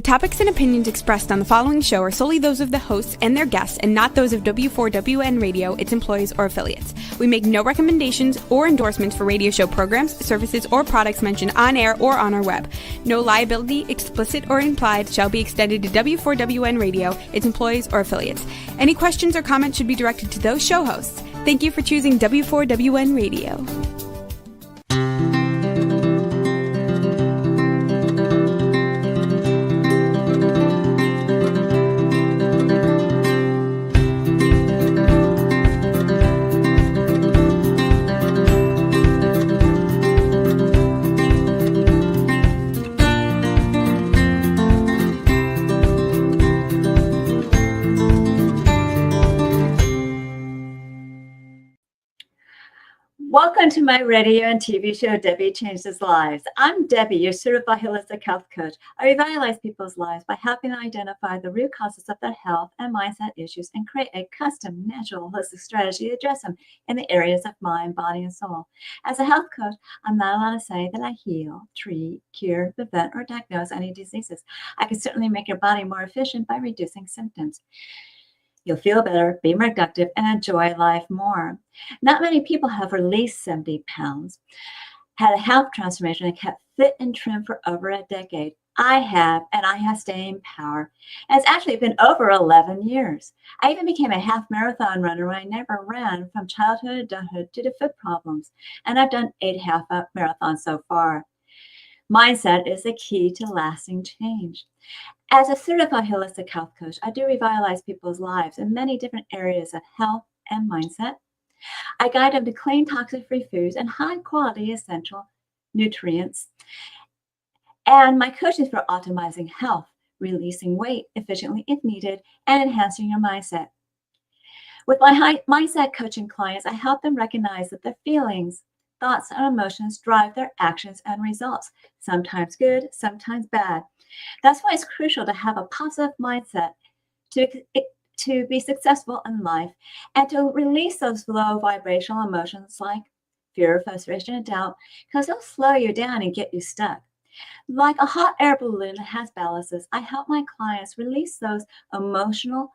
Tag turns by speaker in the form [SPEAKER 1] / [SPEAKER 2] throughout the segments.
[SPEAKER 1] topics and opinions expressed on the following show are solely those of the hosts and their guests and not those of W4WN Radio, its employees, or affiliates. We make no recommendations or endorsements for radio show programs, services, or products mentioned on air or on our web. No liability, explicit or implied, shall be extended to W4WN Radio, its employees, or affiliates. Any questions or comments should be directed to those show hosts. Thank you for choosing W4WN Radio.
[SPEAKER 2] Welcome to my radio and TV show, Debi Changes Lives. I'm Debi, your certified holistic health coach. I revitalize people's lives by helping them identify the root causes of their health and mindset issues and create a custom, natural, holistic strategy to address them in the areas of mind, body, and soul. As a health coach, I'm not allowed to say that I heal, treat, cure, prevent, or diagnose any diseases. I can certainly make your body more efficient by reducing symptoms. You'll feel better, be more productive, and enjoy life more. Not many people have released 70 pounds, had a health transformation, and kept fit and trim for over a decade. I have, and I have staying power. And it's actually been over 11 years. I even became a half marathon runner when I never ran from childhood to adulthood due to foot problems. And I've done 8 half marathons so far. Mindset is the key to lasting change. As a certified holistic health coach, I do revitalize people's lives in many different areas of health and mindset. I guide them to clean, toxic-free foods and high-quality essential nutrients. And my coaching is for optimizing health, releasing weight efficiently if needed, and enhancing your mindset. With my mindset coaching clients, I help them recognize that their feelings, thoughts, and emotions drive their actions and results, sometimes good, sometimes bad. That's why it's crucial to have a positive mindset to be successful in life and to release those low vibrational emotions like fear, frustration, and doubt, because they'll slow you down and get you stuck. Like a hot air balloon that has ballasts, I help my clients release those emotional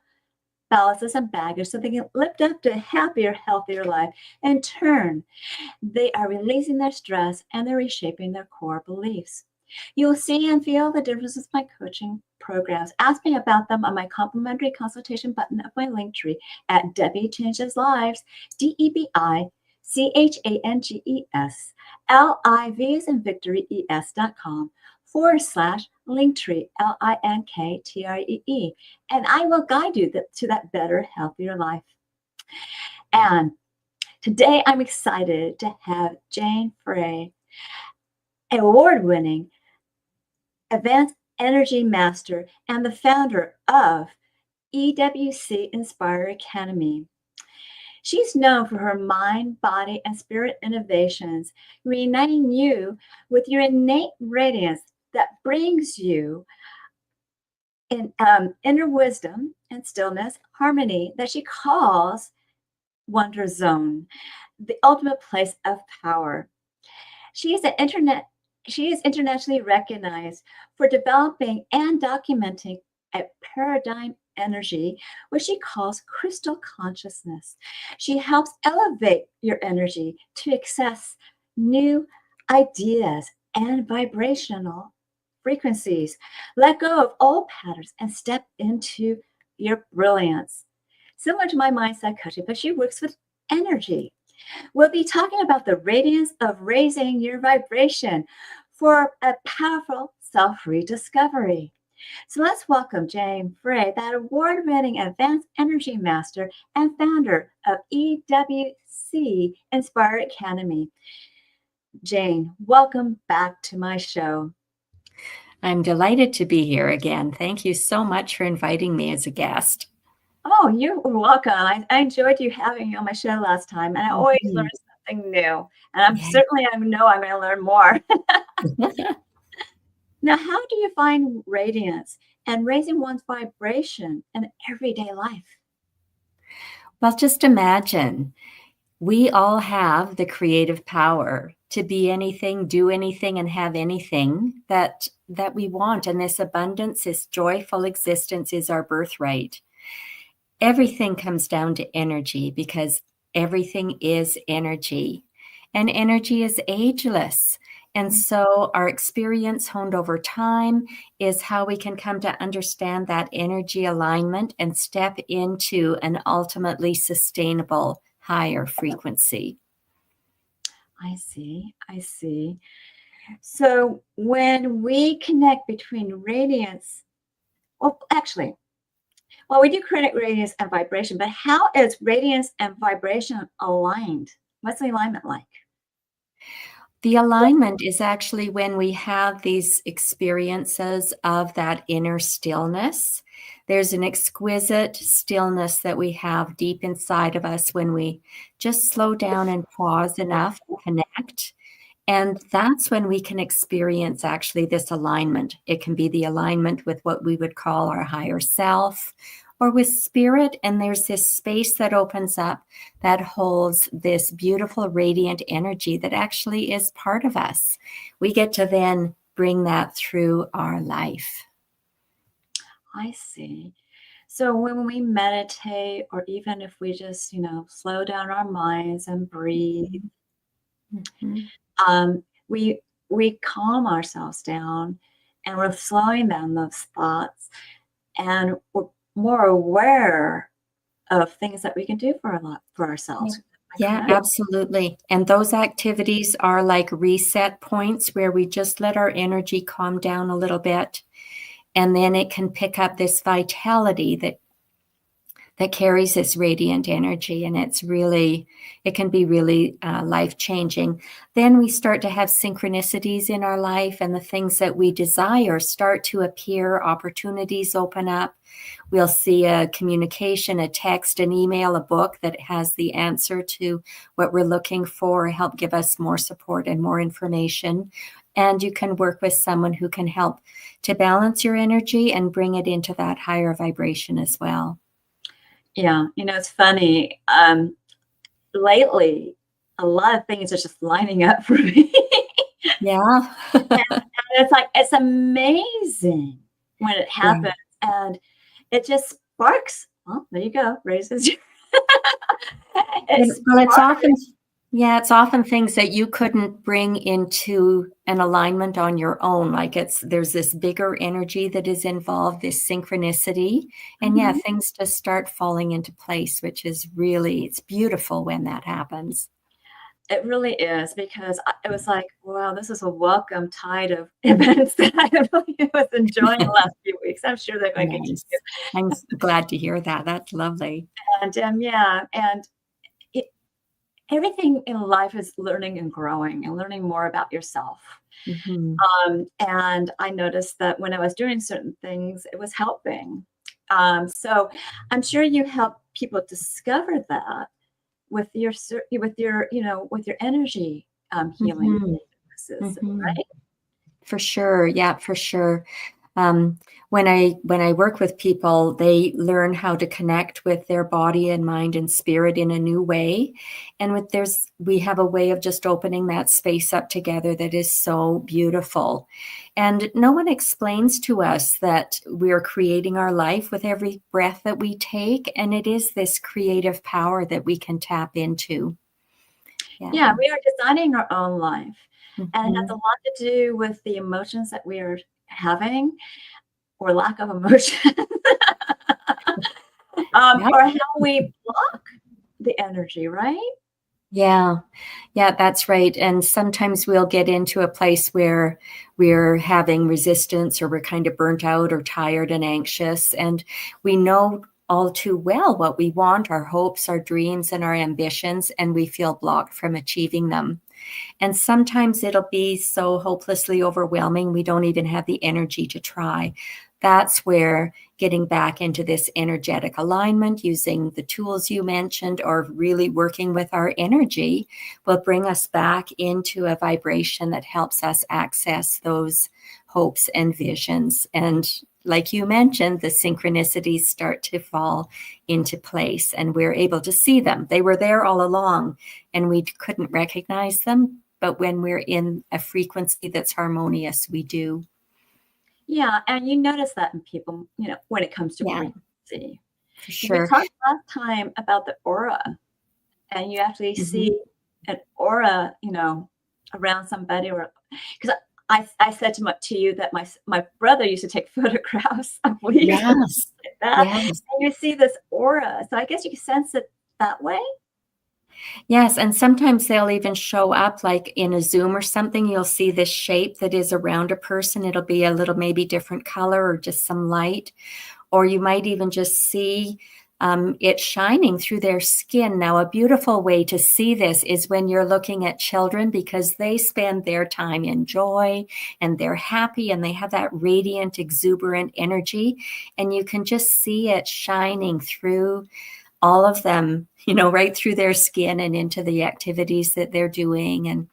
[SPEAKER 2] ballasts and baggage so they can lift up to a happier, healthier life. In turn, they are releasing their stress and they're reshaping their core beliefs. You'll see and feel the differences with my coaching programs. Ask me about them on my complimentary consultation button of my link tree at Debi Changes Lives, DebiChangesLives, as in Victory, ES.com/linktree, LINKTREE. And I will guide you to that better, healthier life. And today I'm excited to have Jane Frey, an award-winning Advanced Energy Master and the founder of EWC Inspire Academy. She's known for her mind, body, and spirit innovations, reuniting you with your innate radiance that brings you in inner wisdom and stillness, harmony that she calls WonderZone, the ultimate place of power. She is internationally recognized for developing and documenting a paradigm energy, which she calls crystal consciousness. She helps elevate your energy to access new ideas and vibrational frequencies. Let go of old patterns and step into your brilliance. Similar to my mindset coaching, but she works with energy. We'll be talking about the radiance of raising your vibration for a powerful self-rediscovery. So let's welcome Jane Frey, that award-winning advanced energy master and founder of EWC Inspire Academy. Jane, welcome back to my show.
[SPEAKER 3] I'm delighted to be here again. Thank you so much for inviting me as a guest.
[SPEAKER 2] Oh, you're welcome. I enjoyed you having me on my show last time, and I always learn something new. And I know I'm going to learn more. Now, how do you find radiance and raising one's vibration in everyday life?
[SPEAKER 3] Well, just imagine we all have the creative power to be anything, do anything, and have anything that we want. And this abundance, this joyful existence is our birthright. Everything comes down to energy, because everything is energy, and energy is ageless. And so our experience honed over time is how we can come to understand that energy alignment and step into an ultimately sustainable higher frequency.
[SPEAKER 2] I see. I see. So when we connect between radiance, well, actually, well, we do connect radiance and vibration, but how is radiance and vibration aligned? What's the alignment like?
[SPEAKER 3] The alignment is actually when we have these experiences of that inner stillness. There's an exquisite stillness that we have deep inside of us when we just slow down and pause enough to connect. And that's when we can experience actually this alignment. It can be the alignment with what we would call our higher self, or with spirit. And there's this space that opens up that holds this beautiful radiant energy that actually is part of us. We get to then bring that through our life.
[SPEAKER 2] I see. So when we meditate, or even if we just, slow down our minds and breathe,
[SPEAKER 3] Mm-hmm.
[SPEAKER 2] we calm ourselves down, and we're slowing down those thoughts, and we're more aware of things that we can do for ourselves.
[SPEAKER 3] Yeah, absolutely. And those activities are like reset points where we just let our energy calm down a little bit, and then it can pick up this vitality that carries this radiant energy, and it can be really life-changing. Then we start to have synchronicities in our life, and the things that we desire start to appear. Opportunities open up. We'll see a communication, a text, an email, a book that has the answer to what we're looking for, help give us more support and more information. And you can work with someone who can help to balance your energy and bring it into that higher vibration as well.
[SPEAKER 2] Yeah, it's funny. Lately, a lot of things are just lining up for me.
[SPEAKER 3] Yeah.
[SPEAKER 2] and it's amazing when it happens. Yeah. And it just sparks. Well, there you go. Raises your
[SPEAKER 3] it's often things that you couldn't bring into an alignment on your own. Like there's this bigger energy that is involved, this synchronicity. And things just start falling into place, which is it's beautiful when that happens.
[SPEAKER 2] It really is, because it was like, wow, this is a welcome tide of events that I really was enjoying the last few weeks. I'm sure they're going to continue.
[SPEAKER 3] I'm glad to hear that. That's lovely.
[SPEAKER 2] And everything in life is learning and growing and learning more about yourself.
[SPEAKER 3] Mm-hmm.
[SPEAKER 2] And I noticed that when I was doing certain things, it was helping. So I'm sure you help people discover that with your energy healing practices, right?
[SPEAKER 3] For sure. Yeah, for sure. When I work with people, they learn how to connect with their body and mind and spirit in a new way. And we have a way of just opening that space up together that is so beautiful. And no one explains to us that we're creating our life with every breath that we take. And it is this creative power that we can tap into.
[SPEAKER 2] Yeah, we are designing our own life. And it has a lot to do with the emotions that we are having, or lack of emotion, or how we block the energy, right?
[SPEAKER 3] Yeah, that's right. And sometimes we'll get into a place where we're having resistance, or we're kind of burnt out or tired and anxious. And we know all too well what we want, our hopes, our dreams, and our ambitions, and we feel blocked from achieving them. And sometimes it'll be so hopelessly overwhelming, we don't even have the energy to try. That's where getting back into this energetic alignment, using the tools you mentioned, or really working with our energy, will bring us back into a vibration that helps us access those hopes and visions. And like you mentioned, the synchronicities start to fall into place, and we're able to see them. They were there all along, and we couldn't recognize them, but when we're in a frequency that's harmonious, we do.
[SPEAKER 2] Yeah, and you notice that in people, when it comes to
[SPEAKER 3] Yeah,
[SPEAKER 2] frequency.
[SPEAKER 3] for
[SPEAKER 2] We
[SPEAKER 3] sure.
[SPEAKER 2] talked last time about the aura, and you actually
[SPEAKER 3] Mhm.
[SPEAKER 2] see an aura, around somebody, or because I said to you that my brother used to take photographs of leaves and
[SPEAKER 3] Yes,
[SPEAKER 2] like that,
[SPEAKER 3] yes.
[SPEAKER 2] and you see this aura. So I guess you can sense it that way.
[SPEAKER 3] Yes, and sometimes they'll even show up like in a Zoom or something. You'll see this shape that is around a person. It'll be a little maybe different color or just some light, or you might even just see it shining through their skin. Now, a beautiful way to see this is when you're looking at children, because they spend their time in joy and they're happy and they have that radiant, exuberant energy, and you can just see it shining through all of them, right through their skin and into the activities that they're doing. And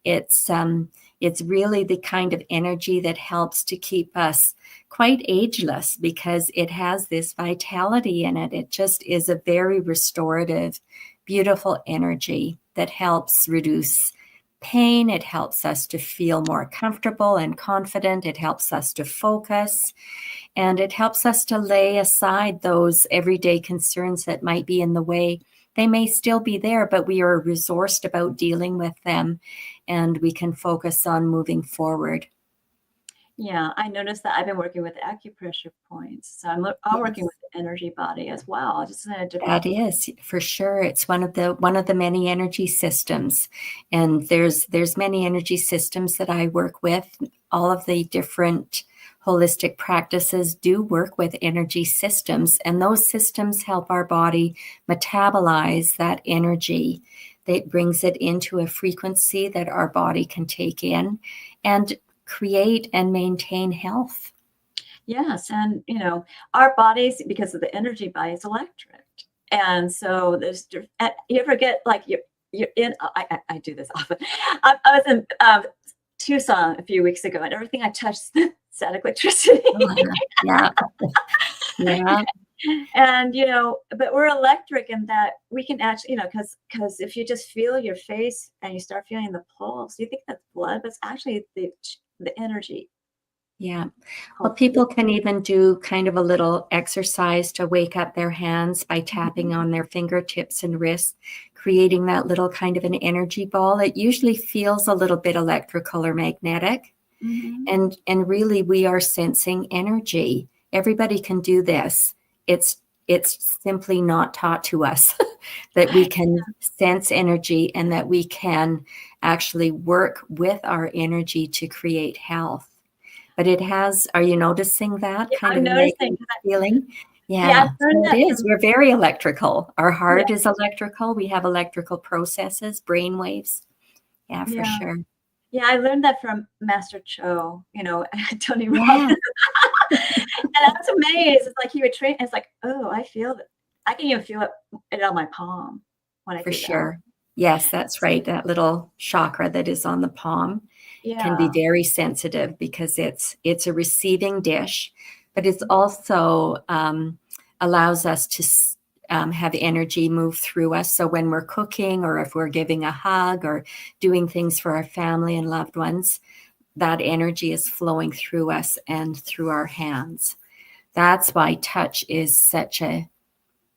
[SPEAKER 3] it's really the kind of energy that helps to keep us quite ageless, because it has this vitality in it. It just is a very restorative, beautiful energy that helps reduce pain. It helps us to feel more comfortable and confident. It helps us to focus. And it helps us to lay aside those everyday concerns that might be in the way. They may still be there, but we are resourced about dealing with them, and we can focus on moving forward.
[SPEAKER 2] Yeah, I noticed that I've been working with acupressure points. So I'm working
[SPEAKER 3] Yes,
[SPEAKER 2] with the energy body as well, just in a different.
[SPEAKER 3] that is for sure. It's one of the many energy systems, and there's many energy systems that I work with. All of the different holistic practices do work with energy systems, and those systems help our body metabolize that energy. That brings it into a frequency that our body can take in and create and maintain health.
[SPEAKER 2] Yes, and our bodies, because of the energy body, is electric, and so you ever get like you're in. I do this often. I was in Tucson a few weeks ago, and everything I touched static electricity.
[SPEAKER 3] Yeah, yeah.
[SPEAKER 2] And but we're electric in that we can actually, because if you just feel your face and you start feeling the pulse, you think that's blood, but it's actually the energy.
[SPEAKER 3] Yeah. Well, people can even do kind of a little exercise to wake up their hands by tapping on their fingertips and wrists, creating that little kind of an energy ball. It usually feels a little bit electrical or magnetic.
[SPEAKER 2] Mm-hmm.
[SPEAKER 3] And really we are sensing energy. Everybody can do this. It's simply not taught to us that we can sense energy and that we can actually work with our energy to create health. But it has, are you noticing that
[SPEAKER 2] Yeah,
[SPEAKER 3] kind
[SPEAKER 2] I'm
[SPEAKER 3] of
[SPEAKER 2] noticing.
[SPEAKER 3] negative feeling?
[SPEAKER 2] Yeah,
[SPEAKER 3] Yeah,
[SPEAKER 2] I've
[SPEAKER 3] so
[SPEAKER 2] learned
[SPEAKER 3] it
[SPEAKER 2] that
[SPEAKER 3] is.
[SPEAKER 2] from.
[SPEAKER 3] We're very electrical. Our
[SPEAKER 2] Yeah,
[SPEAKER 3] heart is electrical. We have electrical processes, brain waves. Yeah, for
[SPEAKER 2] yeah,
[SPEAKER 3] sure.
[SPEAKER 2] yeah. I learned that from Master Cho. Tony Robbins.
[SPEAKER 3] Yeah,
[SPEAKER 2] And I was amazed. It's like he would train. It's like, oh, I feel it. I can even feel it on my palm when I
[SPEAKER 3] for
[SPEAKER 2] do that.
[SPEAKER 3] sure. Yes, that's right. That little chakra that is on the palm can be
[SPEAKER 2] Yeah.
[SPEAKER 3] very sensitive because it's a receiving dish, but it's also allows us to have energy move through us. So when we're cooking, or if we're giving a hug or doing things for our family and loved ones, that energy is flowing through us and through our hands. That's why touch is such a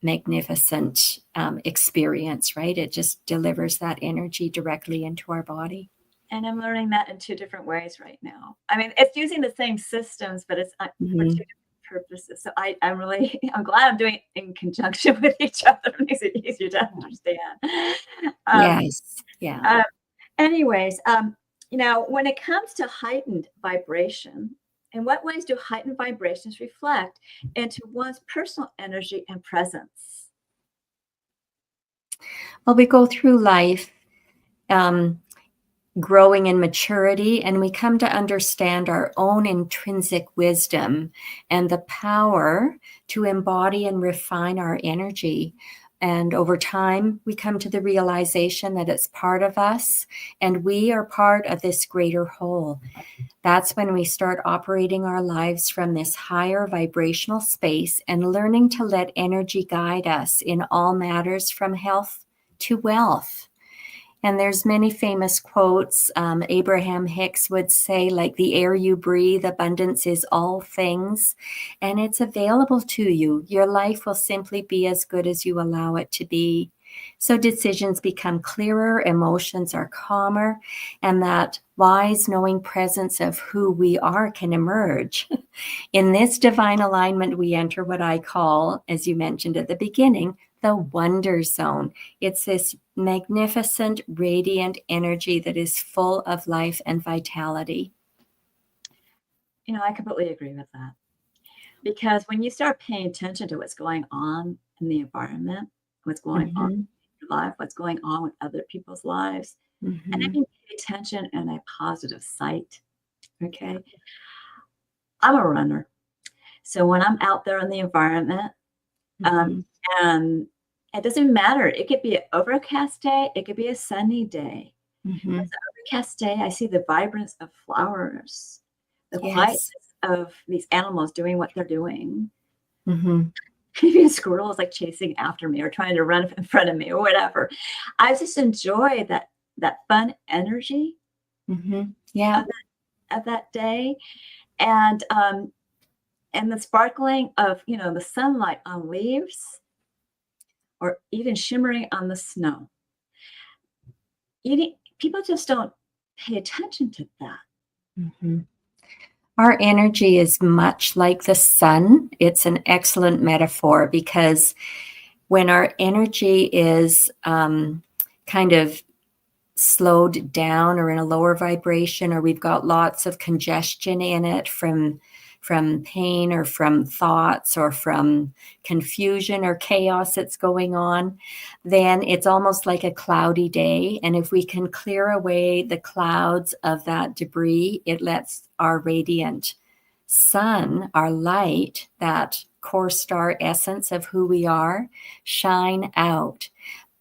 [SPEAKER 3] magnificent experience, right? It just delivers that energy directly into our body.
[SPEAKER 2] And I'm learning that in two different ways right now. I mean, it's using the same systems, but it's for two
[SPEAKER 3] Mhm.
[SPEAKER 2] different purposes. So I'm glad I'm doing it in conjunction with each other. It makes it easier to understand. Um,
[SPEAKER 3] Yes. Yeah.
[SPEAKER 2] uh, anyways, when it comes to heightened vibration, in what ways do heightened vibrations reflect into one's personal energy and presence?
[SPEAKER 3] Well, we go through life um, growing in maturity, and we come to understand our own intrinsic wisdom and the power to embody and refine our energy. And over time, we come to the realization that it's part of us and we are part of this greater whole. That's when we start operating our lives from this higher vibrational space and learning to let energy guide us in all matters from health to wealth. And there's many famous quotes. Abraham Hicks would say, like, the air you breathe, abundance is all things, and it's available to you. Your life will simply be as good as you allow it to be. So decisions become clearer, emotions are calmer, and that wise, knowing presence of who we are can emerge. In this divine alignment, we enter what I call, as you mentioned at the beginning, the WonderZone. It's this magnificent, radiant energy that is full of life and vitality.
[SPEAKER 2] I completely agree with that. Because when you start paying attention to what's going on in the environment, what's going on in your life, what's going on with other people's lives, and I mean pay attention in a positive sight. Okay. I'm a runner. So when I'm out there in the environment, and it doesn't matter. It could be an overcast day. It could be a sunny day. If it's an overcast day, I see the vibrance of flowers, the quietness of these animals doing what they're doing. Maybe a squirrel is like chasing after me or trying to run in front of me or whatever. I just enjoy that fun energy of that day. And the sparkling of, the sunlight on leaves or even shimmering on the snow. People just don't pay attention to that.
[SPEAKER 3] Our energy is much like the sun. It's an excellent metaphor because when our energy is kind of slowed down or in a lower vibration, or we've got lots of congestion in it from pain or from thoughts or from confusion or chaos that's going on, then it's almost like a cloudy day. And if we can clear away the clouds of that debris, it lets our radiant sun, our light, that core star essence of who we are, shine out.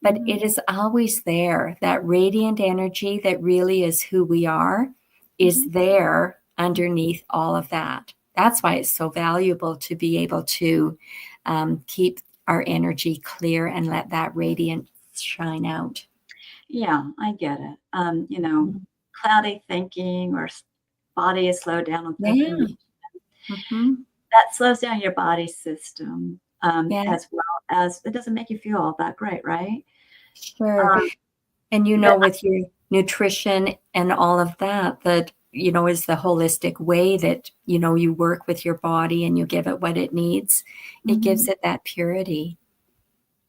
[SPEAKER 3] But it is always there. That radiant energy that really is who we are is there underneath all of that. That's why it's so valuable to be able to keep our energy clear and let that radiance shine out.
[SPEAKER 2] Yeah, I get it. Cloudy thinking or body is slowed down on thinking. That slows down your body system as well as it doesn't make you feel all that great, right?
[SPEAKER 3] Sure. And with your nutrition and all of that is the holistic way that, you work with your body and you give it what it needs. It gives it that purity.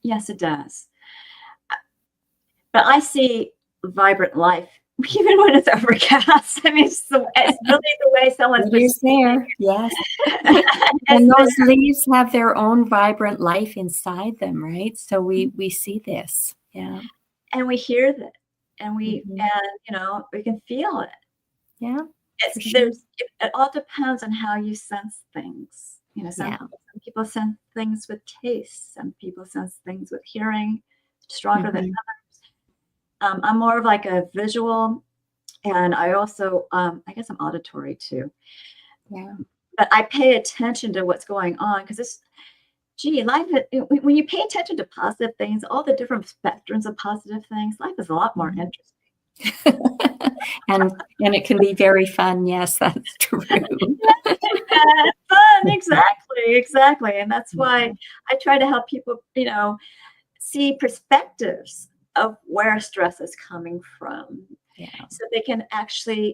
[SPEAKER 2] Yes, it does. But I see vibrant life even when it's overcast. I mean, it's really the way someone's
[SPEAKER 3] there. Yes. And those leaves have their own vibrant life inside them, right? So we see this. Yeah.
[SPEAKER 2] And we hear that. And we can feel it.
[SPEAKER 3] Yeah.
[SPEAKER 2] It all depends on how you sense things. Some people sense things with taste. Some people sense things with hearing stronger than others. I'm more of like a visual, and I also, I guess I'm auditory too.
[SPEAKER 3] Yeah.
[SPEAKER 2] But I pay attention to what's going on because life, when you pay attention to positive things, all the different spectrums of positive things, life is a lot more interesting.
[SPEAKER 3] and it can be very fun. Yes, that's true.
[SPEAKER 2] Fun, exactly. And that's why I try to help people, see perspectives of where stress is coming from.
[SPEAKER 3] Yeah.
[SPEAKER 2] So they can actually,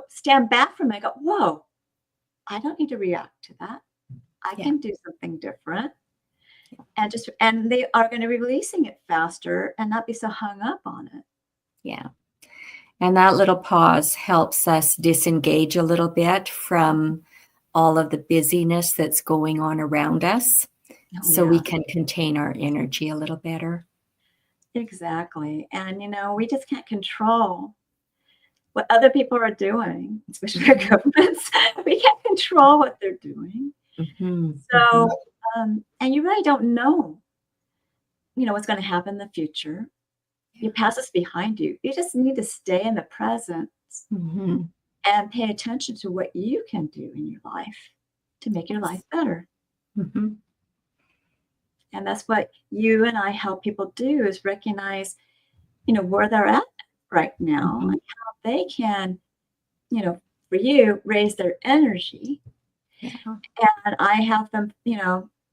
[SPEAKER 2] stand back from it and go, whoa, I don't need to react to that. I can do something different. And they are going to be releasing it faster and not be so hung up on it.
[SPEAKER 3] Yeah. And that little pause helps us disengage a little bit from all of the busyness that's going on around us so we can contain our energy a little better.
[SPEAKER 2] Exactly. And, we just can't control what other people are doing, especially our governments. We can't control what they're doing. So, and you really don't know, what's going to happen in the future. Your past is behind you. You just need to stay in the present and pay attention to what you can do in your life to make your life better. And that's what you and I help people do, is recognize where they're at right now
[SPEAKER 3] Mhm.
[SPEAKER 2] and how they can, for you, raise their energy.
[SPEAKER 3] Yeah.
[SPEAKER 2] And I have them,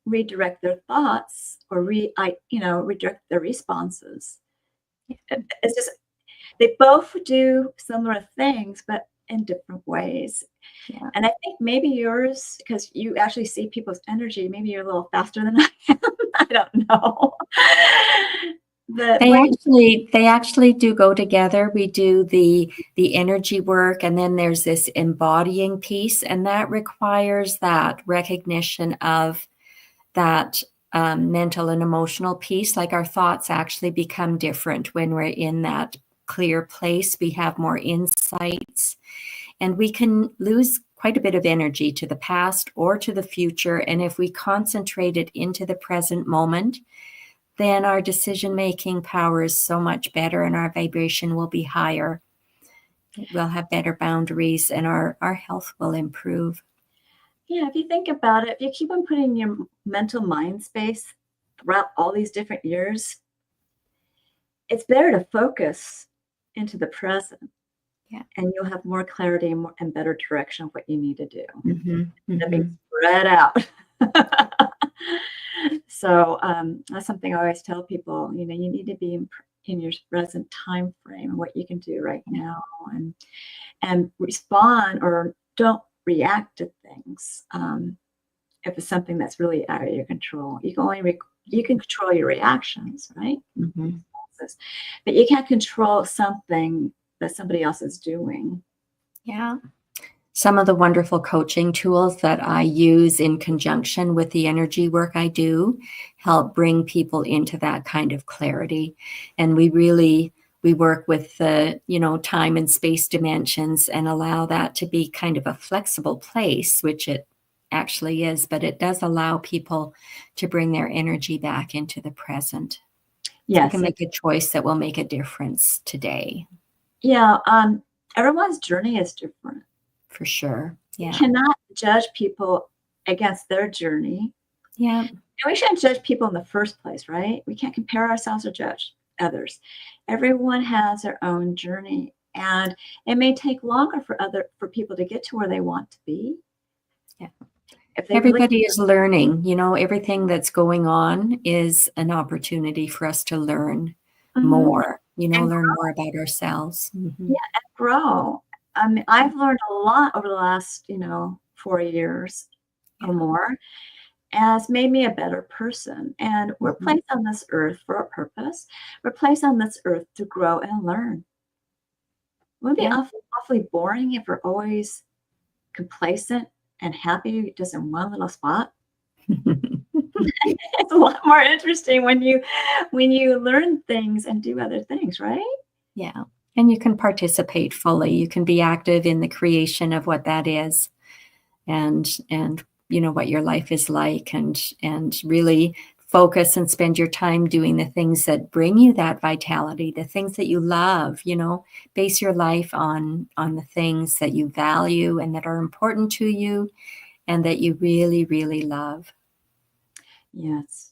[SPEAKER 2] redirect their thoughts or redirect their responses. It's just, they both do similar things, but in different ways.
[SPEAKER 3] Yeah.
[SPEAKER 2] And I think maybe yours, because you actually see people's energy, maybe you're a little faster than I am. I don't know. But
[SPEAKER 3] They actually do go together. We do the energy work, and then there's this embodying piece, and that requires that recognition of that mental and emotional piece. Like our thoughts actually become different when we're in that clear place. We have more insights, and we can lose quite a bit of energy to the past or to the future. And if we concentrate it into the present moment, then our decision-making power is so much better and our vibration will be higher. We'll have better boundaries and our health will improve.
[SPEAKER 2] yeah, if you think about it, if you keep on putting your mental mind space throughout all these different years, it's better to focus into the present.
[SPEAKER 3] Yeah.
[SPEAKER 2] And you'll have more clarity and better direction of what you need to do.
[SPEAKER 3] Mm-hmm.
[SPEAKER 2] That being spread out. So that's something I always tell people, you need to be in your present time frame and what you can do right now and respond or don't react to things. If it's something that's really out of your control, you can only you can control your reactions, right?
[SPEAKER 3] Mm-hmm.
[SPEAKER 2] But you can't control something that somebody else is doing.
[SPEAKER 3] Yeah. Some of the wonderful coaching tools that I use in conjunction with the energy work I do help bring people into that kind of clarity. And we work with the, time and space dimensions and allow that to be kind of a flexible place, which it actually is, but it does allow people to bring their energy back into the present.
[SPEAKER 2] Yes.
[SPEAKER 3] You can make a choice that will make a difference today.
[SPEAKER 2] Yeah. Everyone's journey is different.
[SPEAKER 3] For sure. Yeah.
[SPEAKER 2] You cannot judge people against their journey.
[SPEAKER 3] Yeah.
[SPEAKER 2] And we shouldn't judge people in the first place, right? We can't compare ourselves or judge others. Everyone has their own journey, and it may take longer for people to get to where they want to be.
[SPEAKER 3] Yeah.
[SPEAKER 2] Everybody
[SPEAKER 3] is learning, everything that's going on is an opportunity for us to learn more, learn more about ourselves. Mm-hmm.
[SPEAKER 2] Yeah, and grow. I mean, I've learned a lot over the last, 4 years or more, and it's made me a better person. And we're placed on this earth for a purpose. We're placed on this earth to grow and learn. Wouldn't it be awfully boring if we're always complacent and happy just in one little spot? It's a lot more interesting when you learn things and do other things, right?
[SPEAKER 3] Yeah. And you can participate fully. You can be active in the creation of what that is and what your life is like and really focus and spend your time doing the things that bring you that vitality, the things that you love, base your life on the things that you value and that are important to you and that you really, really love.
[SPEAKER 2] Yes.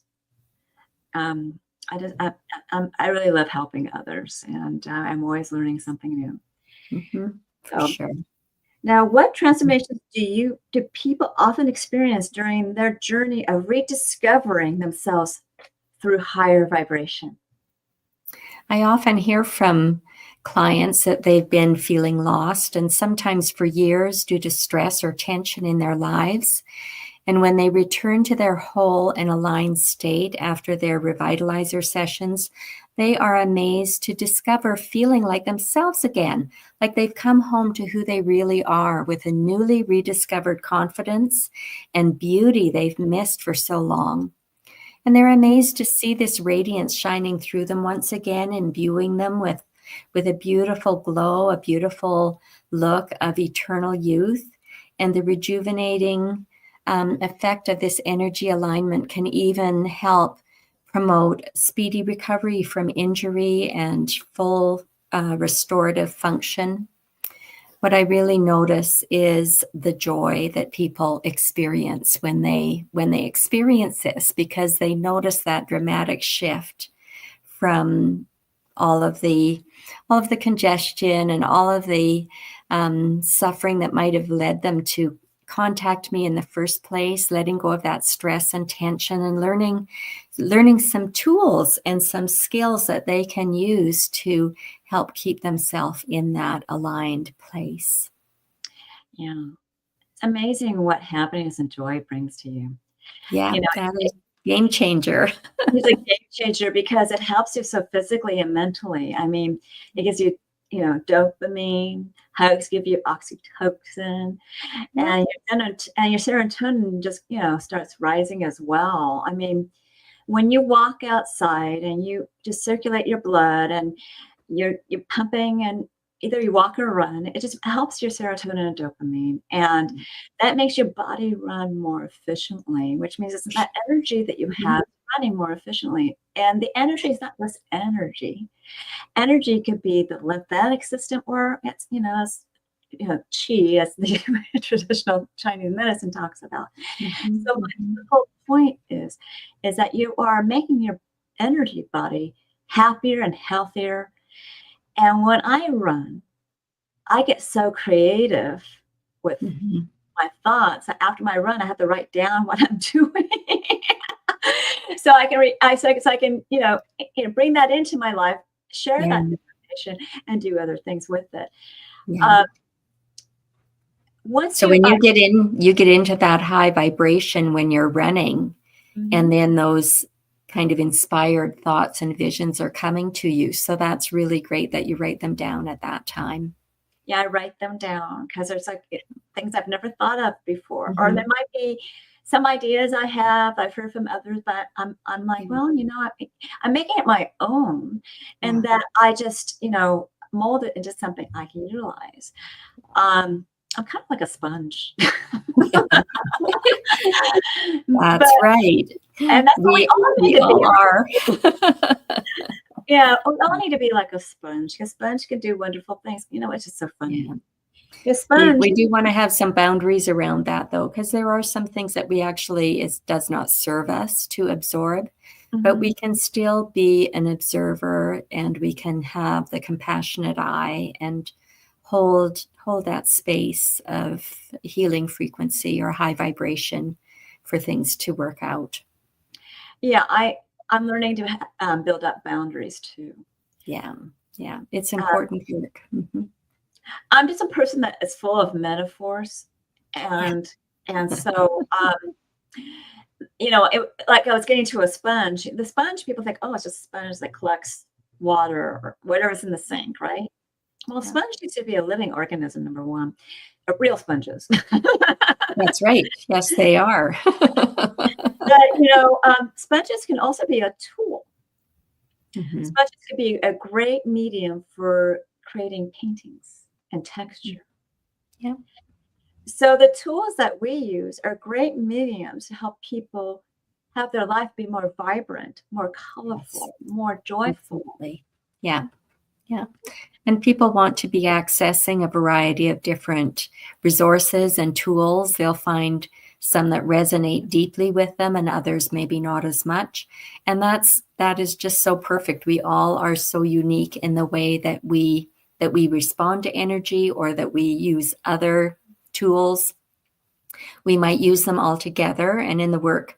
[SPEAKER 2] I really love helping others, and I'm always learning something new.
[SPEAKER 3] Mm-hmm. For sure.
[SPEAKER 2] Now, what transformations do people often experience during their journey of rediscovering themselves through higher vibration?
[SPEAKER 3] I often hear from clients that they've been feeling lost and sometimes for years due to stress or tension in their lives. And when they return to their whole and aligned state after their revitalizer sessions, they are amazed to discover feeling like themselves again, like they've come home to who they really are with a newly rediscovered confidence and beauty they've missed for so long. And they're amazed to see this radiance shining through them once again, imbuing them with a beautiful glow, a beautiful look of eternal youth, and the rejuvenating effect of this energy alignment can even help promote speedy recovery from injury and full restorative function. What I really notice is the joy that people experience when they experience this, because they notice that dramatic shift from all of the congestion and all of the suffering that might have led them to contact me in the first place, letting go of that stress and tension, and learning some tools and some skills that they can use to help keep themselves in that aligned place.
[SPEAKER 2] Yeah. It's amazing what happiness and joy brings to you.
[SPEAKER 3] Yeah,
[SPEAKER 2] You know,
[SPEAKER 3] that is a game changer.
[SPEAKER 2] it's a game changer because it helps you so physically and mentally. I mean, it gives you, dopamine, hugs give you oxytocin, and your serotonin just, starts rising as well. I mean, when you walk outside and you just circulate your blood and you're pumping, and either you walk or run, it just helps your serotonin and dopamine, and that makes your body run more efficiently, which means it's that energy that you have running more efficiently. And the energy is not just energy. Energy could be the lymphatic system, or it's qi, as the traditional Chinese medicine talks about. So the whole point is that you are making your energy body happier and healthier. And when I run, I get so creative with my thoughts. After my run, I have to write down what I'm doing, so I can bring that into my life, share that information, and do other things with it.
[SPEAKER 3] Yeah. So when you get into that high vibration when you're running, and then those kind of inspired thoughts and visions are coming to you. So that's really great that you write them down at that time.
[SPEAKER 2] Yeah, I write them down because there's things I've never thought of before, or there might be some ideas I've heard from others, but I'm like, well, I'm making it my own, and that I just mold it into something I can utilize. I'm kind of like a sponge.
[SPEAKER 3] That's right.
[SPEAKER 2] And that's what we all need to be.
[SPEAKER 3] Are.
[SPEAKER 2] Yeah, we all need to be like a sponge, because sponge can do wonderful things. It's just so funny.
[SPEAKER 3] Yeah. We do want to have some boundaries around that, though, because there are some things that we actually does not serve us to absorb, but we can still be an observer, and we can have the compassionate eye and hold that space of healing frequency or high vibration for things to work out.
[SPEAKER 2] Yeah, I'm learning to build up boundaries too.
[SPEAKER 3] Yeah, it's important work.
[SPEAKER 2] I'm just a person that is full of metaphors, and so like I was getting to a sponge. The sponge, people think, oh, it's just a sponge that collects water or whatever's in the sink, right? Well, sponge needs to be a living organism, number one. Real sponges.
[SPEAKER 3] That's right. Yes, they are.
[SPEAKER 2] But sponges can also be a tool. Sponges can be a great medium for creating paintings and texture.
[SPEAKER 3] Yeah.
[SPEAKER 2] So the tools that we use are great mediums to help people have their life be more vibrant, more colorful, more joyful.
[SPEAKER 3] Absolutely. Yeah. And people want to be accessing a variety of different resources and tools. They'll find some that resonate deeply with them, and others maybe not as much. And that is just so perfect. We all are so unique in the way that we respond to energy, or that we use other tools. We might use them all together, and in the work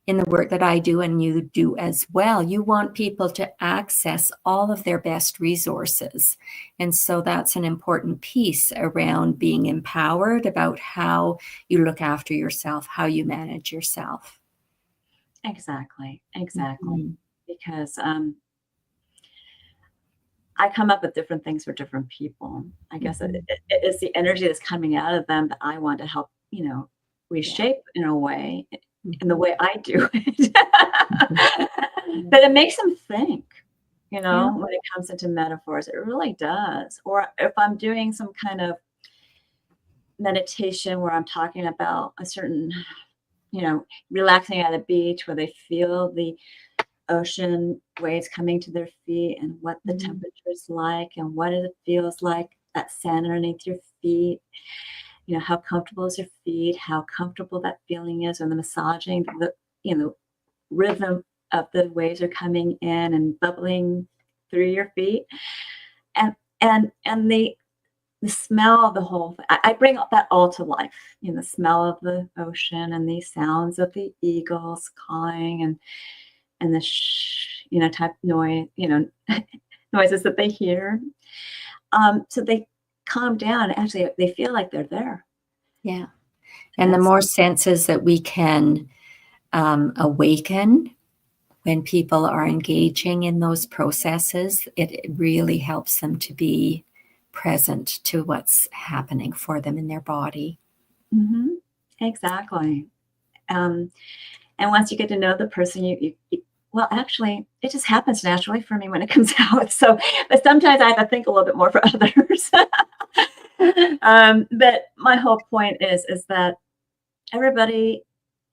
[SPEAKER 3] that I do, and you do as well, you want people to access all of their best resources. And so that's an important piece around being empowered about how you look after yourself, how you manage yourself.
[SPEAKER 2] Exactly. Because I come up with different things for different people. I guess it's the energy that's coming out of them that I want to help, reshape in a way, in the way I do it. But it makes them think, when it comes into metaphors. It really does. Or if I'm doing some kind of meditation where I'm talking about a certain, relaxing at a beach where they feel the ocean waves coming to their feet, and what the temperature is like, and what it feels like, that sand underneath your feet. How comfortable is your feet, how comfortable that feeling is, and the massaging, the rhythm of the waves are coming in and bubbling through your feet, and the smell of the whole thing. I bring that all to life. The smell of the ocean and the sounds of the eagles calling and the type noise, noises that they hear. So they calm down. Actually, they feel like they're there.
[SPEAKER 3] Yeah. And the more senses that we can awaken when people are engaging in those processes, it really helps them to be present to what's happening for them in their body.
[SPEAKER 2] Mm-hmm. Exactly. And once you get to know the person, you well, actually, it just happens naturally for me when it comes out. So, but sometimes I have to think a little bit more for others. But my whole point is that everybody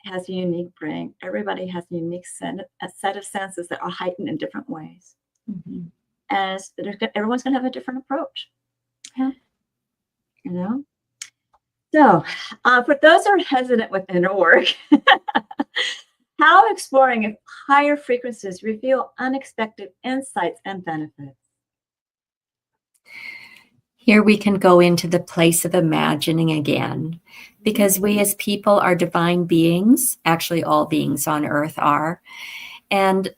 [SPEAKER 2] has a unique brain. Everybody has a unique a set of senses that are heightened in different ways.
[SPEAKER 3] Mm-hmm.
[SPEAKER 2] And everyone's going to have a different approach.
[SPEAKER 3] Yeah.
[SPEAKER 2] So, for those who are hesitant with inner work, how exploring higher frequencies reveal unexpected insights and benefits?
[SPEAKER 3] Here we can go into the place of imagining again, because we as people are divine beings. Actually, all beings on earth are. And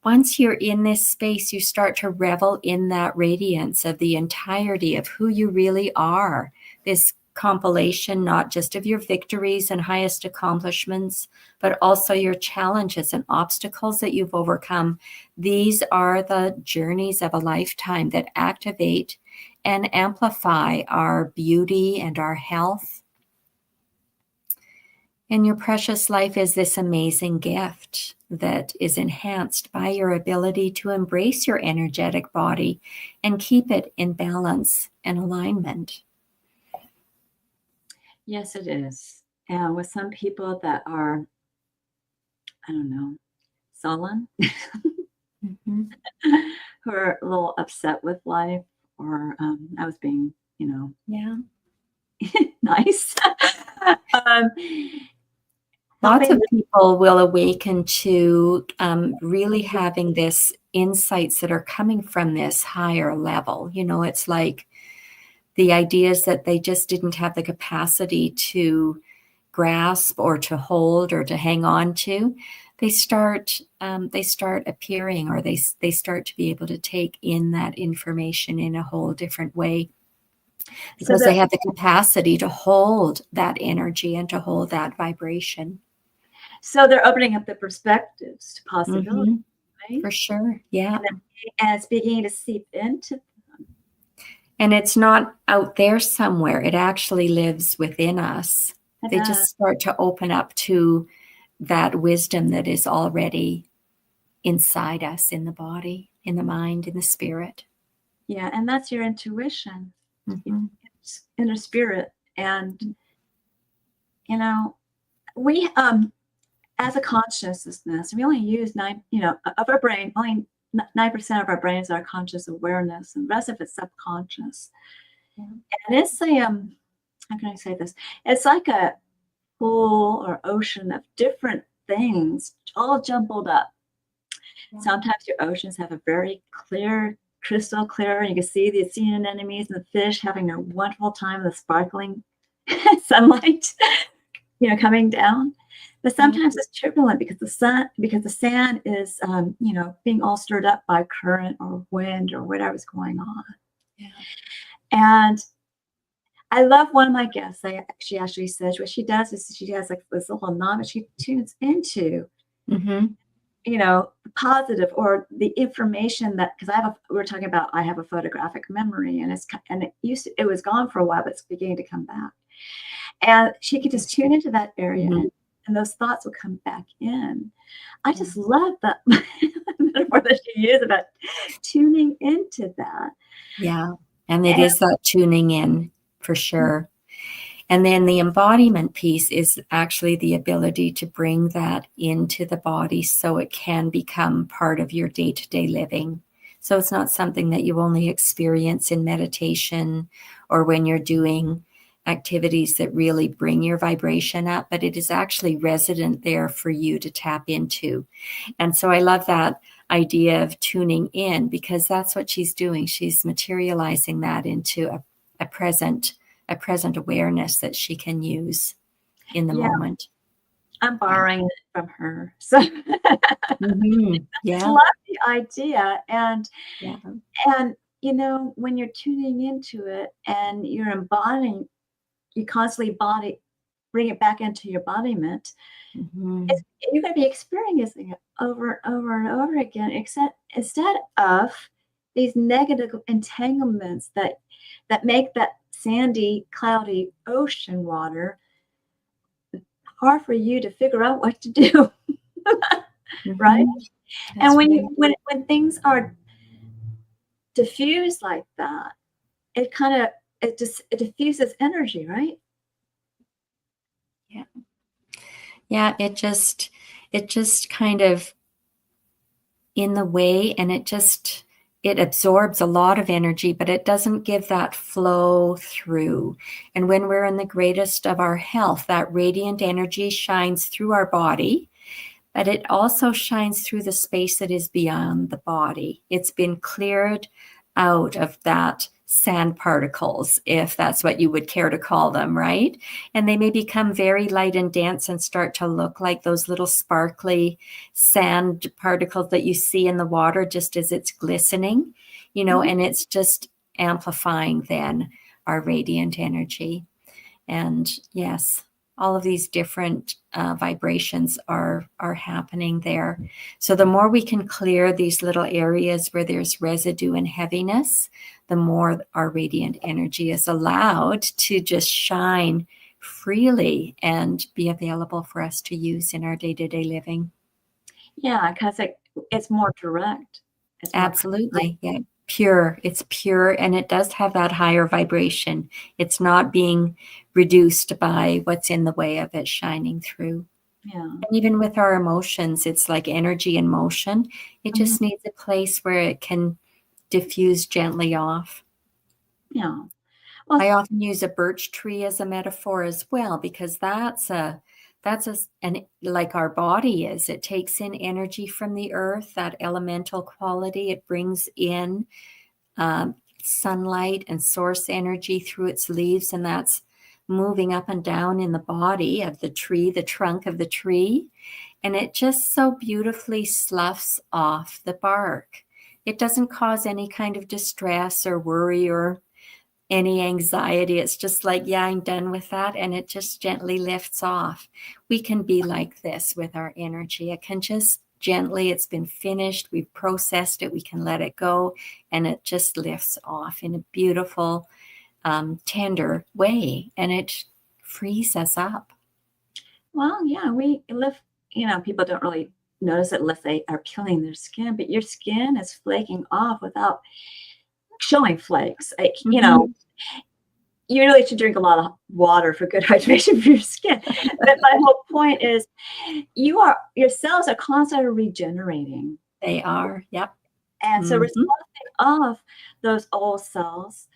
[SPEAKER 3] once you're in this space, you start to revel in that radiance of the entirety of who you really are. This compilation, not just of your victories and highest accomplishments, but also your challenges and obstacles that you've overcome. These are the journeys of a lifetime that activate and amplify our beauty and our health. And your precious life is this amazing gift that is enhanced by your ability to embrace your energetic body and keep it in balance and alignment.
[SPEAKER 2] Yes, it is. And with some people that are, I don't know, sullen,
[SPEAKER 3] Mm-hmm.
[SPEAKER 2] who are a little upset with life, or I was being,
[SPEAKER 3] Yeah.
[SPEAKER 2] nice.
[SPEAKER 3] Lots of people will awaken to really having this insights that are coming from this higher level. It's like the ideas that they just didn't have the capacity to grasp or to hold or to hang on to. They start appearing, or they start to be able to take in that information in a whole different way, because they have the capacity to hold that energy and to hold that vibration.
[SPEAKER 2] So they're opening up the perspectives to possibilities,
[SPEAKER 3] Mm-hmm.
[SPEAKER 2] right?
[SPEAKER 3] For sure, yeah.
[SPEAKER 2] And it's beginning to seep into them.
[SPEAKER 3] And it's not out there somewhere. It actually lives within us. They just start to open up to that wisdom that is already inside us, in the body, in the mind, in the spirit.
[SPEAKER 2] Yeah, and that's your intuition,
[SPEAKER 3] Mm-hmm.
[SPEAKER 2] inner spirit. And, we, as a consciousness, we only use 9, of our brain, only 9% of our brain is our conscious awareness, and the rest of it's subconscious. Yeah. And it's how can I say this? It's like a pool or ocean of different things all jumbled up. Yeah. Sometimes your oceans have a very clear, crystal clear, and you can see the sea anemones and the fish having a wonderful time with the sparkling sunlight, coming down. But sometimes it's turbulent because the sand is, being all stirred up by current or wind or whatever's going on. Yeah. And I love one of my guests. She actually says what she does is she has like this little knob and she tunes into, positive or the information that, because we were talking about, I have a photographic memory, and it was gone for a while, but it's beginning to come back. And she could just tune into that area, and those thoughts will come back in. I just love that metaphor that she used about tuning into that.
[SPEAKER 3] Yeah, and it is that tuning in, for sure. And then the embodiment piece is actually the ability to bring that into the body so it can become part of your day-to-day living. So it's not something that you only experience in meditation or when you're doing activities that really bring your vibration up, but it is actually resident there for you to tap into. And so I love that idea of tuning in, because that's what she's doing. She's materializing that into a present awareness that she can use in the moment.
[SPEAKER 2] I'm borrowing it from her. So
[SPEAKER 3] Mm-hmm.
[SPEAKER 2] I just love the idea. And you know, when you're tuning into it and you're embodying, you constantly bring it back into your embodiment.
[SPEAKER 3] Mm-hmm.
[SPEAKER 2] You're going to be experiencing it over and over and over again, except instead of these negative entanglements that make that sandy, cloudy ocean water hard for you to figure out what to do. Right?
[SPEAKER 3] That's
[SPEAKER 2] and when
[SPEAKER 3] right.
[SPEAKER 2] when things are diffused like that, it diffuses energy, right?
[SPEAKER 3] Yeah, it just kind of in the way, and it absorbs a lot of energy, but it doesn't give that flow through. And when we're in the greatest of our health, that radiant energy shines through our body, but it also shines through the space that is beyond the body. It's been cleared out of that sand particles, if that's what you would care to call them, right? And they may become very light and dense and start to look like those little sparkly sand particles that you see in the water just as it's glistening, you know, and it's just amplifying then our radiant energy. And yes, all of these different vibrations are happening there. So the more we can clear these little areas where there's residue and heaviness, the more our radiant energy is allowed to just shine freely and be available for us to use in our day-to-day living.
[SPEAKER 2] Yeah, because it's more direct. It's more
[SPEAKER 3] Absolutely. Yeah. Pure. It's pure, and it does have that higher vibration. It's not being reduced by what's in the way of it shining through.
[SPEAKER 2] Yeah.
[SPEAKER 3] And even with our emotions, it's like energy in motion. It just needs a place where it can diffuse gently off.
[SPEAKER 2] Yeah. Well,
[SPEAKER 3] I often use a birch tree as a metaphor as well, because and like our body is, it takes in energy from the earth, that elemental quality. It brings in sunlight and source energy through its leaves, and that's moving up and down in the body of the tree, the trunk of the tree, and it just so beautifully sloughs off the bark. It doesn't cause any kind of distress or worry or any anxiety. It's just like, yeah, I'm done with that. And it just gently lifts off. We can be like this with our energy. It can just gently, it's been finished. We've processed it. We can let it go. And it just lifts off in a beautiful, tender way. And it frees us up.
[SPEAKER 2] Well, yeah, we live, you know, people don't really notice it unless they are killing their skin, but your skin is flaking off without showing flakes. You know, you really should drink a lot of water for good hydration for your skin. But my whole point is your cells are constantly regenerating.
[SPEAKER 3] They are. Yep.
[SPEAKER 2] And so responding of those old cells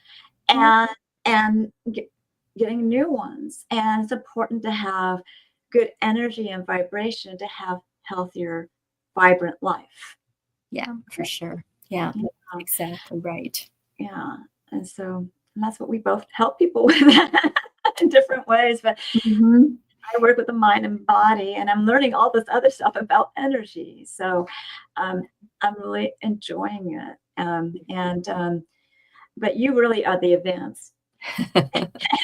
[SPEAKER 2] and getting new ones. And it's important to have good energy and vibration to have healthier, vibrant life.
[SPEAKER 3] Yeah, for sure. Yeah, exactly right.
[SPEAKER 2] Yeah. And so that's what we both help people with in different ways. But I work with the mind and body, and I'm learning all this other stuff about energy. So I'm really enjoying it. But you really are the advanced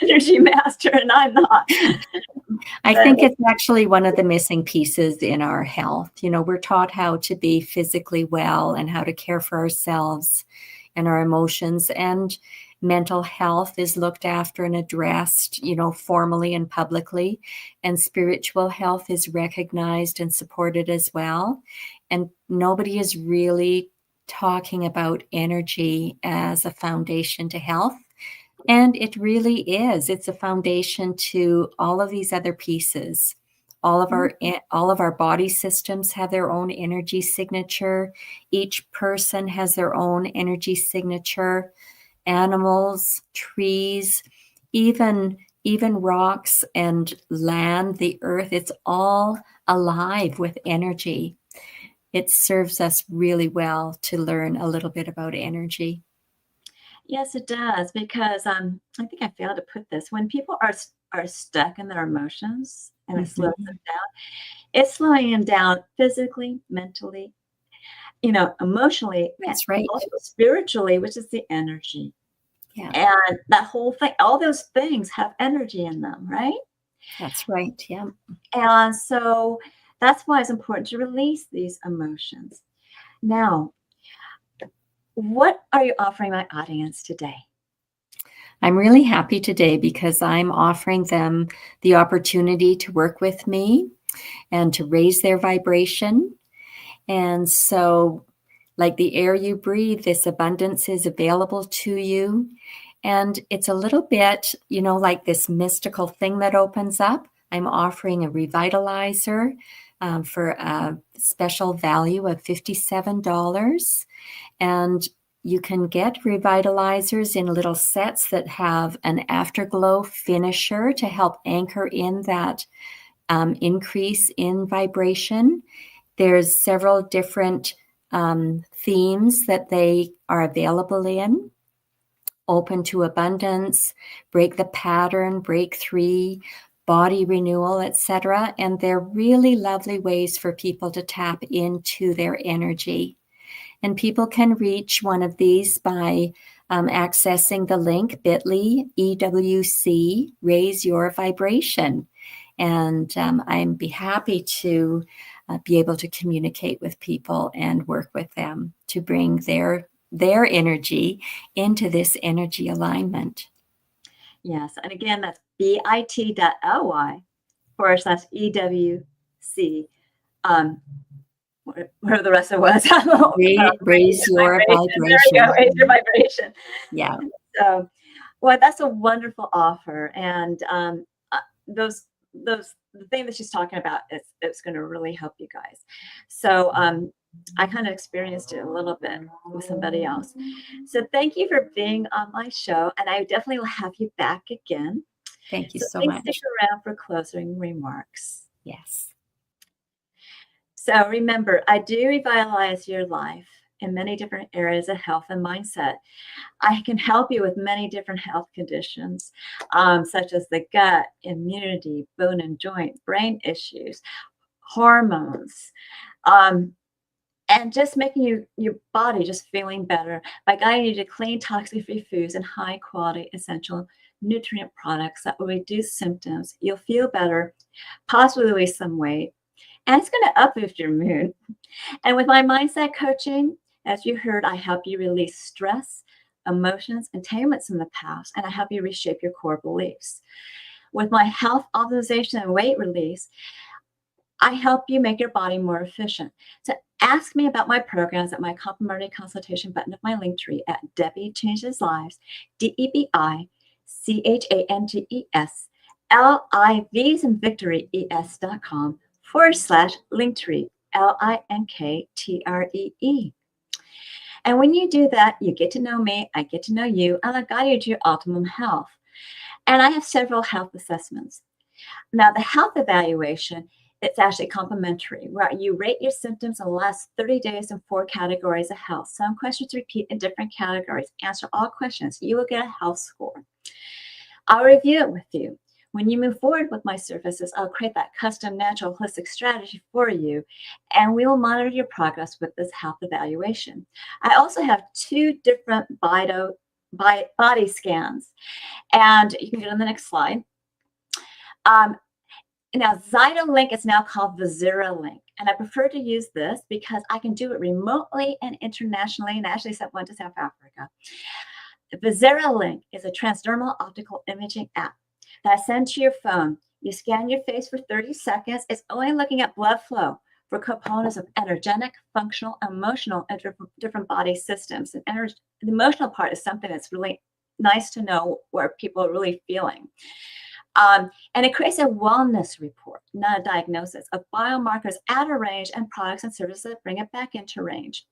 [SPEAKER 2] energy master, and I'm not.
[SPEAKER 3] I think it's actually one of the missing pieces in our health. You know, we're taught how to be physically well and how to care for ourselves and our emotions, and mental health is looked after and addressed, you know, formally and publicly, and spiritual health is recognized and supported as well. And nobody is really talking about energy as a foundation to health. And it really is. It's a foundation to all of these other pieces. All of our body systems have their own energy signature. Each person has their own energy signature. Animals, trees, even rocks and land, the earth, it's all alive with energy. it serves us really well to learn a little bit about energy.
[SPEAKER 2] Yes, it does, because I think I failed to put this. When people are stuck in their emotions and it slows them down, it's slowing them down physically, mentally, emotionally, and
[SPEAKER 3] That's right.
[SPEAKER 2] also spiritually, which is the energy.
[SPEAKER 3] Yeah,
[SPEAKER 2] And that whole thing, all those things have energy in them, right?
[SPEAKER 3] that's right. Yeah.
[SPEAKER 2] And so that's why it's important to release these emotions. Now, what are you offering my audience today?
[SPEAKER 3] I'm really happy today because I'm offering them the opportunity to work with me and to raise their vibration. And so, like the air you breathe, this abundance is available to you. And it's a little bit, like this mystical thing that opens up. I'm offering a revitalizer for a special value of $57. And you can get revitalizers in little sets that have an afterglow finisher to help anchor in that increase in vibration. There's several different themes that they are available in: open to abundance, break the pattern, break 3, body renewal, etc. And they're really lovely ways for people to tap into their energy. And people can reach one of these by accessing the link bit.ly EWC Raise Your Vibration. And I'd be happy to be able to communicate with people and work with them to bring their energy into this energy alignment.
[SPEAKER 2] Yes. And again, that's bit.ly/EWC. Where the rest of it was.
[SPEAKER 3] Raise your vibration.
[SPEAKER 2] There you go. Raise your vibration.
[SPEAKER 3] Yeah.
[SPEAKER 2] So, well, that's a wonderful offer. And the thing that she's talking about it's going to really help you guys. So I kind of experienced it a little bit with somebody else. So thank you for being on my show, and I definitely will have you back again.
[SPEAKER 3] Thank you so
[SPEAKER 2] please
[SPEAKER 3] much.
[SPEAKER 2] stick around for closing remarks.
[SPEAKER 3] Yes.
[SPEAKER 2] So remember, I do revitalize your life in many different areas of health and mindset. I can help you with many different health conditions, such as the gut, immunity, bone and joint, brain issues, hormones, and just making your body just feeling better by guiding you to clean, toxic-free foods and high-quality essential nutrient products that will reduce symptoms. You'll feel better, possibly lose some weight, and it's going to uplift your mood. And with my mindset coaching, as you heard, I help you release stress, emotions, entanglements in the past, and I help you reshape your core beliefs. With my health optimization and weight release, I help you make your body more efficient. So ask me about my programs at my complimentary consultation button of my link tree at Debi Changes Lives, DebiChangesLives, and Victory ES.com/linktree, LINKTREE. And when you do that, you get to know me, I get to know you, and I'll guide you to your optimum health. And I have several health assessments. Now, the health evaluation, it's actually complimentary, where you rate your symptoms in the last 30 days in 4 categories of health. Some questions repeat in different categories. Answer all questions. You will get a health score. I'll review it with you. When you move forward with my services, I'll create that custom natural holistic strategy for you, and we will monitor your progress with this health evaluation. I also have 2 different body scans, and you can go to the next slide. Now, ZytoLink is now called ViziraLink, and I prefer to use this because I can do it remotely and internationally, and I actually sent one to South Africa. The ViziraLink is a transdermal optical imaging app that I send to your phone. You scan your face for 30 seconds. It's only looking at blood flow for components of energetic, functional, emotional, and different body systems. And the emotional part is something that's really nice to know where people are really feeling. And it creates a wellness report, not a diagnosis, of biomarkers out of range and products and services that bring it back into range.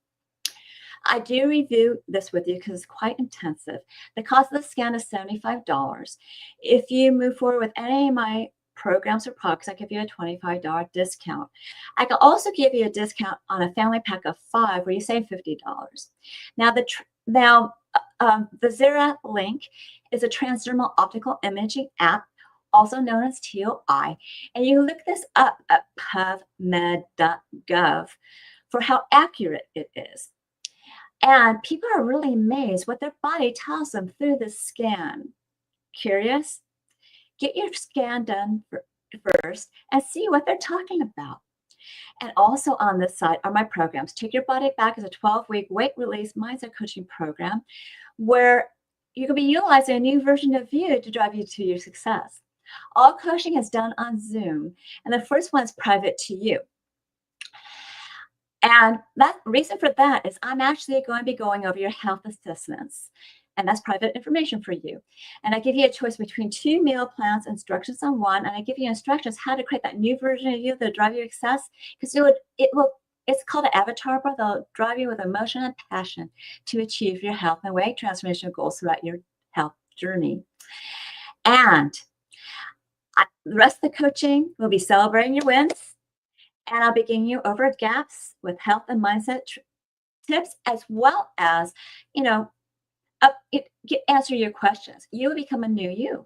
[SPEAKER 2] I do review this with you because it's quite intensive. The cost of the scan is $75. If you move forward with any of my programs or products, I give you a $25 discount. I can also give you a discount on a family pack of 5 where you save $50. Now, the Zera Link is a transdermal optical imaging app, also known as TOI, and you look this up at pubmed.gov for how accurate it is. And people are really amazed what their body tells them through the scan. Curious? Get your scan done first and see what they're talking about. And also on this side are my programs. Take Your Body Back is a 12-week weight release mindset coaching program where you can be utilizing a new version of you to drive you to your success. All coaching is done on Zoom, and the first one is private to you. And that reason for that is I'm actually going to be going over your health assessments, and that's private information for you. And I give you a choice between 2 meal plans, instructions on one, and I give you instructions how to create that new version of you that'll drive you success, because it's called an avatar bar. They'll drive you with emotion and passion to achieve your health and weight transformation goals throughout your health journey. And the rest of the coaching will be celebrating your wins. And I'll be giving you over gaps with health and mindset tips, as well as, answer your questions. You will become a new you.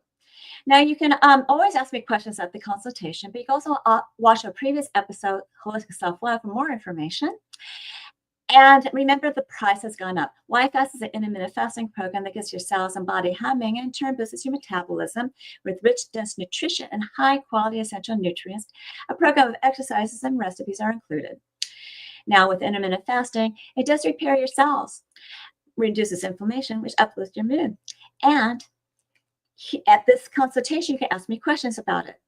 [SPEAKER 2] Now, you can always ask me questions at the consultation, but you can also watch a previous episode, Holistic Self-Love, for more information. And remember, the price has gone up. YFAST is an intermittent fasting program that gets your cells and body humming and in turn boosts your metabolism with rich, dense nutrition and high-quality essential nutrients. A program of exercises and recipes are included. Now, with intermittent fasting, it does repair your cells, reduces inflammation, which uplifts your mood. And at this consultation, you can ask me questions about it.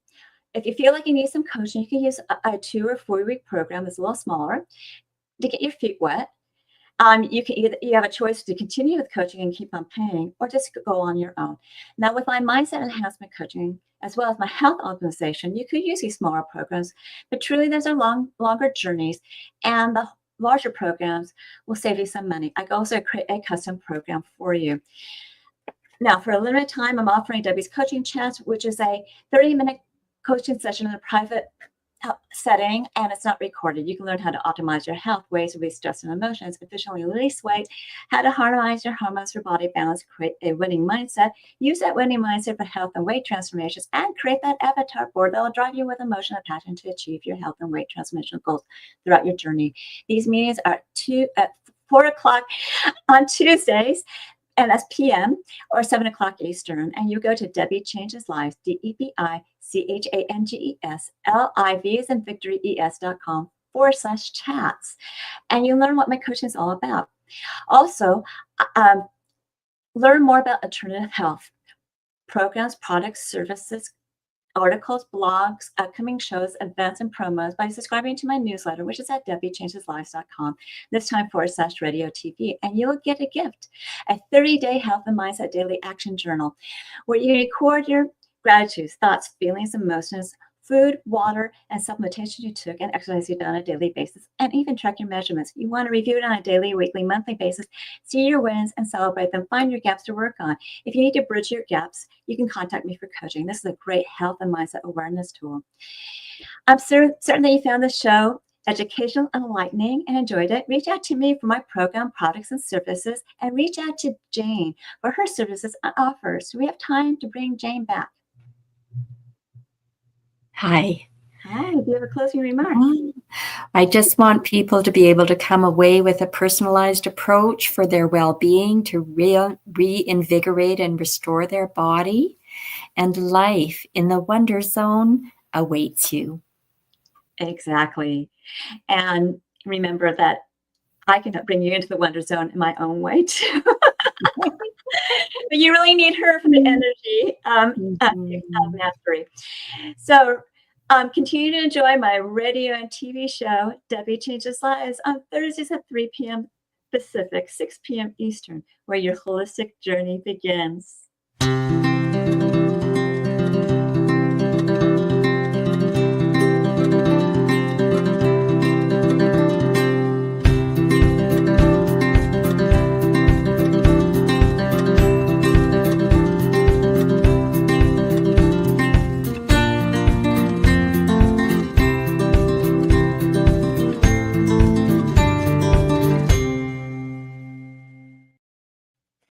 [SPEAKER 2] If you feel like you need some coaching, you can use a 2 or 4 week program that's a little smaller to get your feet wet. You have a choice to continue with coaching and keep on paying, or just go on your own. Now, with my mindset enhancement coaching, as well as my health optimization, you could use these smaller programs, but truly those are longer journeys, and the larger programs will save you some money. I can also create a custom program for you. Now, for a limited time, I'm offering Debi's Coaching Chat, which is a 30-minute coaching session in a private setting, and it's not recorded. You can learn how to optimize your health, ways to release stress and emotions, efficiently release weight, how to harmonize your hormones for body balance, create a winning mindset, use that winning mindset for health and weight transformations, and create that avatar board that will drive you with emotion and passion to achieve your health and weight transformation goals throughout your journey. These meetings are at 4 o'clock on Tuesdays, and that's PM, or 7 o'clock Eastern. And you go to Debi Changes Lives, DebiChangesLives, as in victory, ES.com/chats. And you learn what my coaching is all about. Also, learn more about alternative health programs, products, services, articles, blogs, upcoming shows, events, and promos by subscribing to my newsletter, which is at DebiChangesLives.com, this time /radio TV. And you'll get a gift, a 30-day health and mindset daily action journal, where you record your gratitudes, thoughts, feelings, emotions, food, water, and supplementation you took, and exercise you done on a daily basis, and even track your measurements. You want to review it on a daily, weekly, monthly basis, see your wins and celebrate them, find your gaps to work on. If you need to bridge your gaps, you can contact me for coaching. This is a great health and mindset awareness tool. I'm certain that you found this show educational and enlightening and enjoyed it. Reach out to me for my program, products, and services, and reach out to Jane for her services and offers. Do we have time to bring Jane back?
[SPEAKER 3] Hi.
[SPEAKER 2] Hi, do you have a closing remark?
[SPEAKER 3] I just want people to be able to come away with a personalized approach for their well-being, to reinvigorate and restore their body, and life in the WonderZone awaits you.
[SPEAKER 2] Exactly. And remember that I can bring you into the WonderZone in my own way too. But you really need her for the energy mastery. So continue to enjoy my radio and TV show, Debi Changes Lives, on Thursdays at 3 p.m. Pacific, 6 p.m. Eastern, where your holistic journey begins.